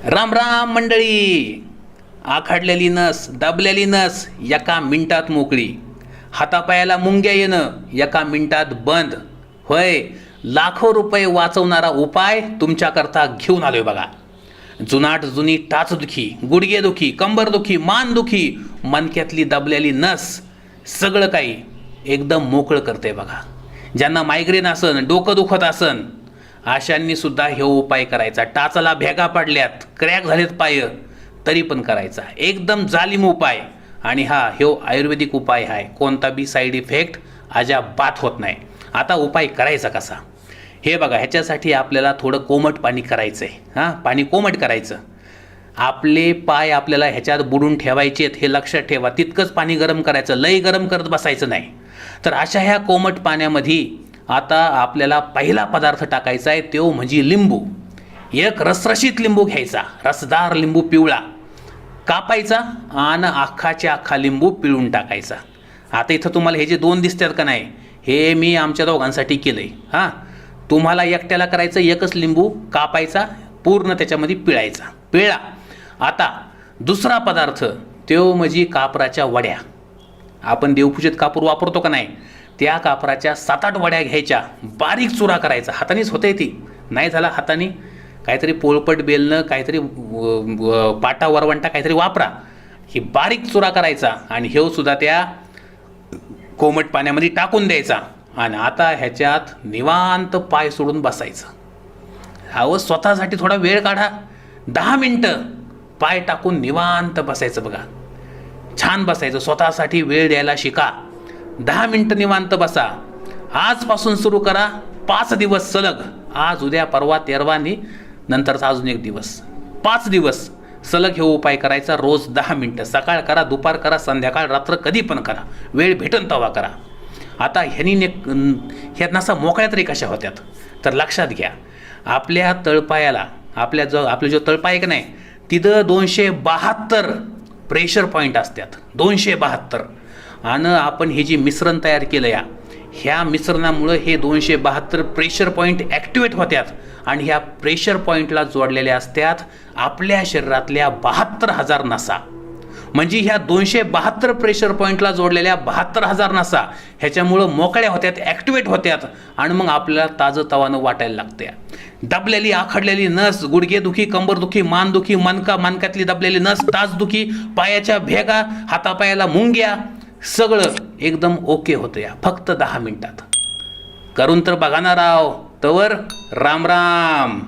राम राम मंडळी. आखडलेली नस, दाबलेली नस एका मिनिटात मोकळी. हातापायाला मुंग्या येणं एका मिनिटात बंद. होय, लाखो रुपये वाचवणारा उपाय तुमच्याकरता घेऊन आलोय बघा. जुनाट जुनी टाचदुखी, गुडघेदुखी, कंबरदुखी, मानदुखी, मणक्यातली दाबलेली नस सगळं काही एकदम मोकळं करते बघा. ज्यांना मायग्रेन असन, डोकं दुखत असन, अशांनी सुद्धा हे उपाय करायचा. टाचाला भेगा पडल्यात, क्रॅक झालेत पाय, तरी पण करायचा. एकदम जालिम उपाय. आणि ह्यो आयुर्वेदिक उपाय आहे. कोणता बी साईड इफेक्ट अजिबात होत नाही. आता उपाय करायचा कसा हे बघा. ह्याच्यासाठी आपल्याला थोडं कोमट पाणी करायचं आहे. पाणी कोमट करायचं. आपले पाय आपल्याला ह्याच्यात बुडून ठेवायचे आहेत हे लक्षात ठेवा. तितकंच पाणी गरम करायचं, लई गरम करत बसायचं नाही. तर अशा ह्या कोमट पाण्यामध्ये आता आपल्याला पहिला पदार्थ टाकायचा आहे, तो म्हणजे लिंबू. एक रसरशीत लिंबू घ्यायचा, रसदार लिंबू पिवळा कापायचा आणि अख्खाच्या अख्खा लिंबू पिळून टाकायचा. आता इथं तुम्हाला हे जे दोन दिसतात का नाही, हे मी आमच्या दोघांसाठी केलं आहे. तुम्हाला एकट्याला करायचं, एकच लिंबू कापायचा, पूर्ण त्याच्यामध्ये पिळायचा. पिळा. आता दुसरा पदार्थ तो म्हणजे कापराच्या वड्या. आपण देवपूजेत कापूर वापरतो का नाही, त्या कापराच्या 7-8 वड्या घ्यायच्या, बारीक चुरा करायचा. हातानेच होते ती, नाही झाला हाताने काहीतरी पोळपट बेलनं, काहीतरी पाटा वरवंटा काहीतरी वापरा. ही बारीक चुरा करायचा आणि हे सुद्धा त्या कोमट पाण्यामध्ये टाकून द्यायचा. आणि आता ह्याच्यात निवांत पाय सोडून बसायचं. अहो, स्वतःसाठी थोडा वेळ काढा. 10 मिनटं पाय टाकून निवांत बसायचं बघा. छान बसायचं. स्वतःसाठी वेळ द्यायला शिका. 10 मिनटं निवांत बसा. आजपासून सुरू करा. 5 दिवस सलग. आज, उद्या, परवा, तेरवानी, नंतरचा अजून 1 दिवस. 5 दिवस सलग हे उपाय करायचा. रोज 10 मिनटं. सकाळ करा, दुपार करा, संध्याकाळ, रात्र, कधी पण करा. वेळ भेटन तेव्हा करा. आता ह्या नसा मोकळ्या तरी कशा होत्यात, तर लक्षात घ्या. आपल्या तळपायाला, आपले जो तळपाय का नाही, तिथं 272 प्रेशर पॉईंट असतात. 272. आणि आपण हे जे मिश्रण तयार केलं ह्या मिश्रणामुळं हे 272 प्रेशर पॉईंट ॲक्टिवेट होतात. आणि ह्या प्रेशर पॉईंटला जोडलेल्या असतात आपल्या शरीरातल्या 72,000 नसा. म्हणजे ह्या 272 प्रेशर पॉईंटला जोडलेल्या 72,000 नसा ह्याच्यामुळं मोकळ्या होत्यात, ॲक्टिवेट होत्यात. आणि मग आपल्याला ताजंतवानं वाटायला लागते. दबलेली, आखडलेली नस, गुडघेदुखी, कंबरदुखी, मानदुखी, मणक्यातली दबलेली नस, टाचदुखी, पायाच्या भेगा, हातापायाला मुंग्या, सगळं एकदम ओके होतं फक्त 10 मिनिटात. करून तर बघा ना राव. तवर राम राम.